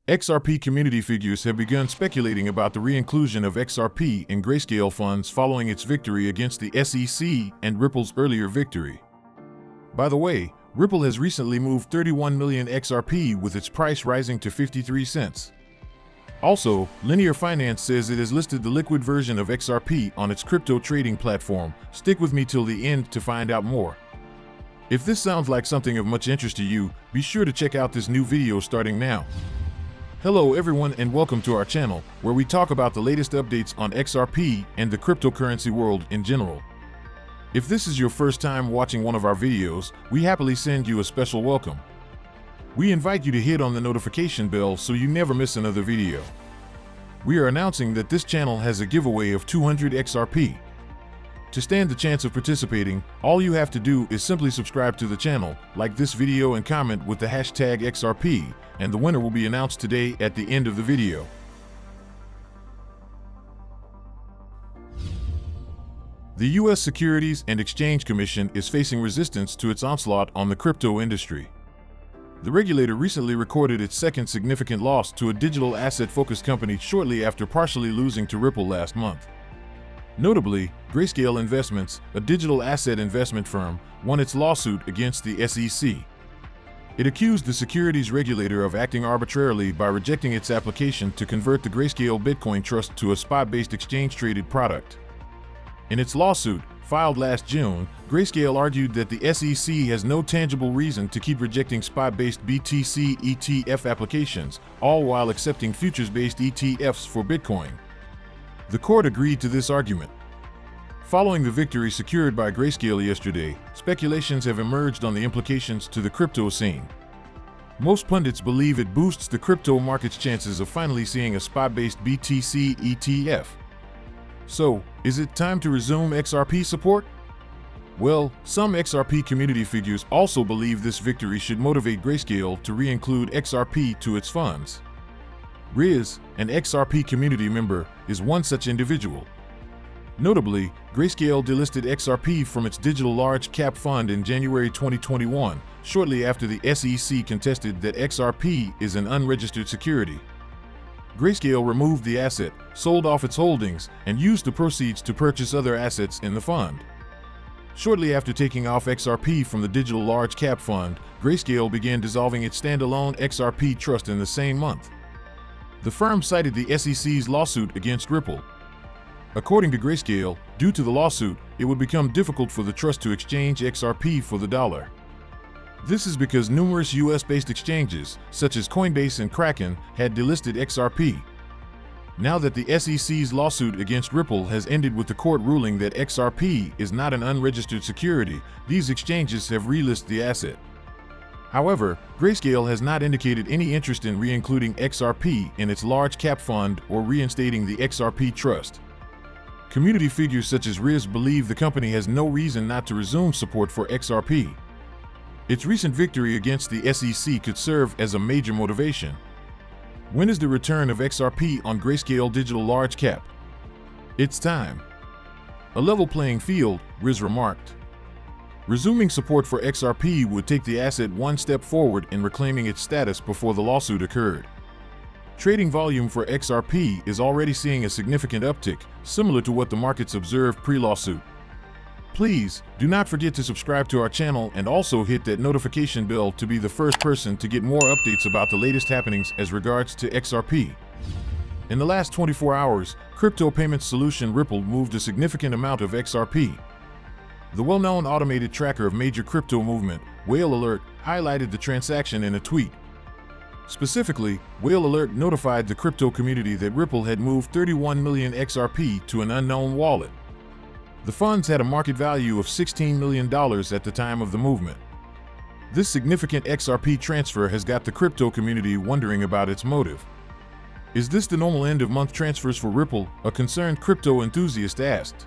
XRP community figures have begun speculating about the re-inclusion of XRP in Grayscale funds following its victory against the SEC and Ripple's earlier victory. By the way, Ripple has recently moved 31 million XRP with its price rising to 53 cents. Also, Linear Finance says it has listed the liquid version of XRP on its crypto trading platform. Stick with me till the end to find out more. If this sounds like something of much interest to you, be sure to check out this new video starting now. Hello everyone and welcome to our channel, where we talk about the latest updates on XRP and the cryptocurrency world in general. If this is your first time watching one of our videos, we happily send you a special welcome. We invite you to hit on the notification bell so you never miss another video. We are announcing that this channel has a giveaway of 200 XRP. To stand the chance of participating, all you have to do is simply subscribe to the channel, like this video and comment with the hashtag XRP, and the winner will be announced today at the end of the video. The U.S. Securities and Exchange Commission is facing resistance to its onslaught on the crypto industry. The regulator recently recorded its second significant loss to a digital asset-focused company shortly after partially losing to Ripple last month. Notably, Grayscale Investments, a digital asset investment firm, won its lawsuit against the SEC. It accused the securities regulator of acting arbitrarily by rejecting its application to convert the Grayscale Bitcoin Trust to a spot-based exchange-traded product. In its lawsuit, filed last June, Grayscale argued that the SEC has no tangible reason to keep rejecting spot-based BTC ETF applications, all while accepting futures-based ETFs for Bitcoin. The court agreed to this argument. Following the victory secured by Grayscale yesterday, speculations have emerged on the implications to the crypto scene. Most pundits believe it boosts the crypto market's chances of finally seeing a spot-based BTC ETF. So, is it time to resume XRP support? Well, some XRP community figures also believe this victory should motivate Grayscale to re-include XRP to its funds. Riz, an XRP community member, is one such individual. Notably, Grayscale delisted XRP from its digital large-cap fund in January 2021, shortly after the SEC contested that XRP is an unregistered security. Grayscale removed the asset, sold off its holdings, and used the proceeds to purchase other assets in the fund. Shortly after taking off XRP from the digital large-cap fund, Grayscale began dissolving its standalone XRP trust in the same month. The firm cited the SEC's lawsuit against Ripple. According to Grayscale, due to the lawsuit, it would become difficult for the trust to exchange XRP for the dollar. This is because numerous US-based exchanges, such as Coinbase and Kraken, had delisted XRP. Now that the SEC's lawsuit against Ripple has ended with the court ruling that XRP is not an unregistered security, these exchanges have relisted the asset. However, Grayscale has not indicated any interest in re-including XRP in its large-cap fund or reinstating the XRP trust. Community figures such as Riz believe the company has no reason not to resume support for XRP. Its recent victory against the SEC could serve as a major motivation. When is the return of XRP on Grayscale Digital Large Cap? It's time. A level playing field, Riz remarked. Resuming support for XRP would take the asset one step forward in reclaiming its status before the lawsuit occurred. Trading volume for XRP is already seeing a significant uptick, similar to what the markets observed pre-lawsuit. Please, do not forget to subscribe to our channel and also hit that notification bell to be the first person to get more updates about the latest happenings as regards to XRP. In the last 24 hours, crypto payment solution Ripple moved a significant amount of XRP. The well-known automated tracker of major crypto movement, Whale Alert, highlighted the transaction in a tweet. Specifically, Whale Alert notified the crypto community that Ripple had moved 31 million XRP to an unknown wallet. The funds had a market value of $16 million at the time of the movement. This significant XRP transfer has got the crypto community wondering about its motive. Is this the normal end-of-month transfers for Ripple? A concerned crypto enthusiast asked.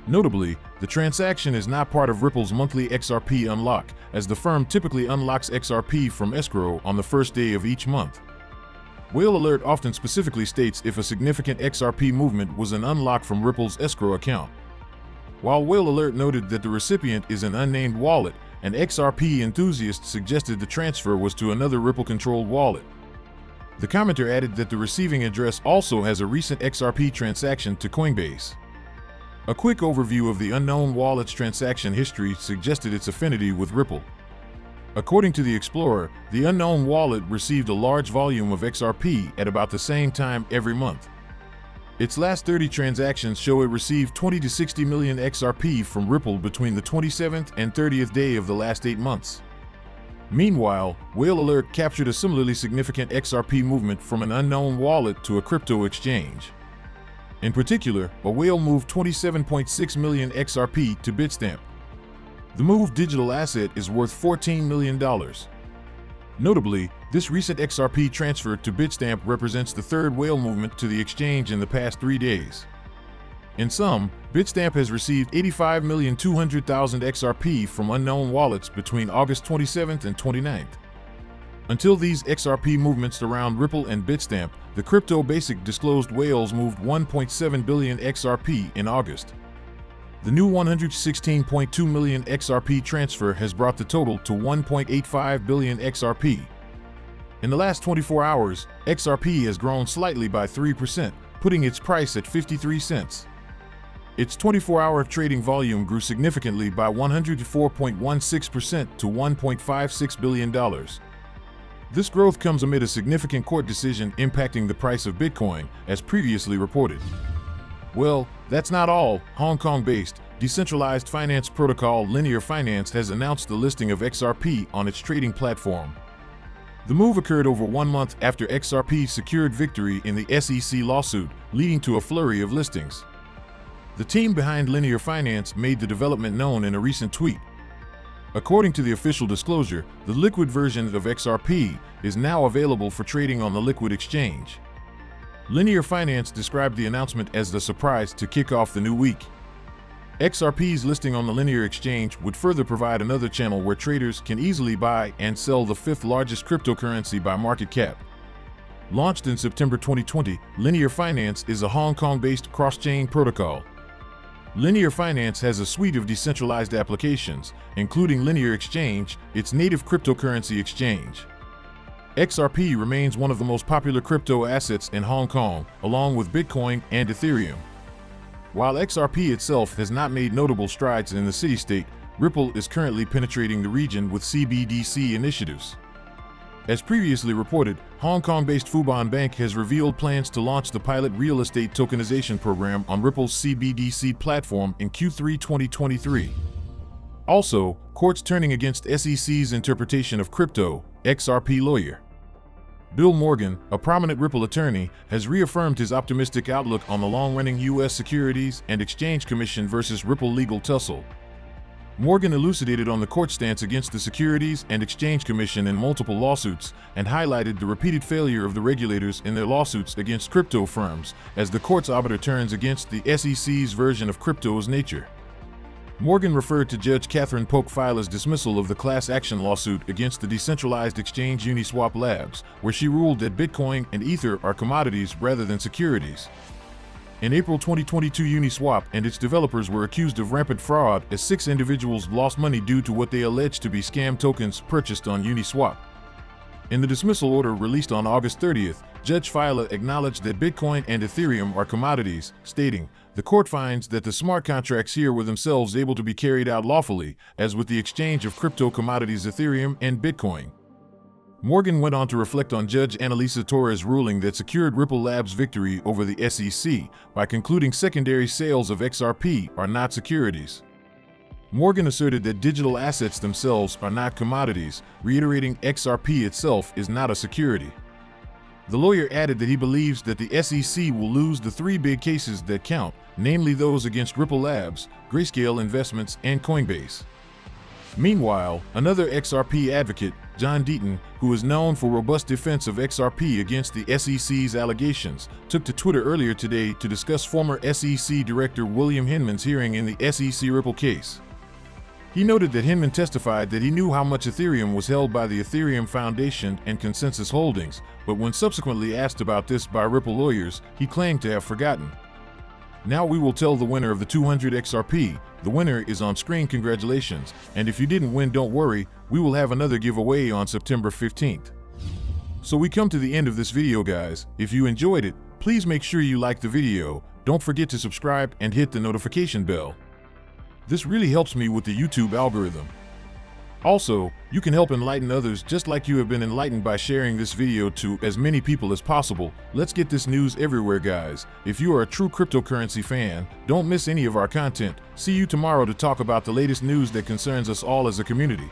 Notably, the transaction is not part of Ripple's monthly XRP unlock, as the firm typically unlocks XRP from escrow on the first day of each month. Whale Alert often specifically states if a significant XRP movement was an unlock from Ripple's escrow account. While Whale Alert noted that the recipient is an unnamed wallet, an XRP enthusiast suggested the transfer was to another Ripple-controlled wallet. The commenter added that the receiving address also has a recent XRP transaction to Coinbase. A quick overview of the unknown wallet's transaction history suggested its affinity with Ripple. According to the Explorer, the unknown wallet received a large volume of XRP at about the same time every month. Its last 30 transactions show it received 20 to 60 million XRP from Ripple between the 27th and 30th day of the last 8 months. Meanwhile, Whale Alert captured a similarly significant XRP movement from an unknown wallet to a crypto exchange. In particular, a whale moved 27.6 million XRP to Bitstamp. The moved digital asset is worth $14 million. Notably, this recent XRP transfer to Bitstamp represents the third whale movement to the exchange in the past 3 days. In sum, Bitstamp has received 85,200,000 XRP from unknown wallets between August 27th and 29th. Until these XRP movements around Ripple and Bitstamp, the Crypto Basic disclosed whales moved 1.7 billion XRP in August. The new 116.2 million XRP transfer has brought the total to 1.85 billion XRP. In the last 24 hours, XRP has grown slightly by 3%, putting its price at 53 cents. Its 24-hour trading volume grew significantly by 104.16% to $1.56 billion. This growth comes amid a significant court decision impacting the price of Bitcoin, as previously reported. Well, that's not all. Hong Kong-based, decentralized finance protocol Linear Finance has announced the listing of XRP on its trading platform. The move occurred over 1 month after XRP secured victory in the SEC lawsuit, leading to a flurry of listings. The team behind Linear Finance made the development known in a recent tweet. According to the official disclosure, the liquid version of XRP is now available for trading on the Liquid exchange. Linear Finance described the announcement as the surprise to kick off the new week. XRP's listing on the Linear exchange would further provide another channel where traders can easily buy and sell the 5th largest cryptocurrency by market cap. Launched in September 2020, Linear Finance is a Hong Kong-based cross-chain protocol. Linear Finance has a suite of decentralized applications, including Linear Exchange, its native cryptocurrency exchange. XRP remains one of the most popular crypto assets in Hong Kong, along with Bitcoin and Ethereum. While XRP itself has not made notable strides in the city-state, Ripple is currently penetrating the region with CBDC initiatives. As previously reported, Hong Kong-based Fubon Bank has revealed plans to launch the pilot real estate tokenization program on Ripple's CBDC platform in Q3 2023. Also, courts turning against SEC's interpretation of crypto, XRP Lawyer. Bill Morgan, a prominent Ripple attorney, has reaffirmed his optimistic outlook on the long-running U.S. Securities and Exchange Commission versus Ripple legal tussle. Morgan elucidated on the court stance against the Securities and Exchange Commission in multiple lawsuits and highlighted the repeated failure of the regulators in their lawsuits against crypto firms as the court's arbiter turns against the SEC's version of crypto's nature. Morgan referred to Judge Catherine Polk-Filer's dismissal of the class action lawsuit against the decentralized exchange Uniswap Labs, where she ruled that Bitcoin and Ether are commodities rather than securities. In April 2022, Uniswap and its developers were accused of rampant fraud as 6 individuals lost money due to what they alleged to be scam tokens purchased on Uniswap. In the dismissal order released on August 30th, Judge Filer acknowledged that Bitcoin and Ethereum are commodities, stating, "The court finds that the smart contracts here were themselves able to be carried out lawfully, as with the exchange of crypto commodities Ethereum and Bitcoin." Morgan went on to reflect on Judge Annalisa Torres' ruling that secured Ripple Labs' victory over the SEC by concluding secondary sales of XRP are not securities. Morgan asserted that digital assets themselves are not commodities, reiterating XRP itself is not a security. The lawyer added that he believes that the SEC will lose the 3 big cases that count, namely those against Ripple Labs, Grayscale Investments, and Coinbase. Meanwhile, another XRP advocate, John Deaton, who is known for robust defense of XRP against the SEC's allegations, took to Twitter earlier today to discuss former SEC Director William Hinman's hearing in the SEC Ripple case. He noted that Hinman testified that he knew how much Ethereum was held by the Ethereum Foundation and Consensus Holdings, but when subsequently asked about this by Ripple lawyers, he claimed to have forgotten. Now we will tell the winner of the 200 XRP. The winner is on screen. Congratulations. And if you didn't win, don't worry, we will have another giveaway on September 15th. So we come to the end of this video, guys. If you enjoyed it, please make sure you like the video. Don't forget to subscribe and hit the notification bell. This really helps me with the YouTube algorithm. Also, you can help enlighten others just like you have been enlightened by sharing this video to as many people as possible. Let's get this news everywhere, guys. If you are a true cryptocurrency fan, don't miss any of our content. See you tomorrow to talk about the latest news that concerns us all as a community.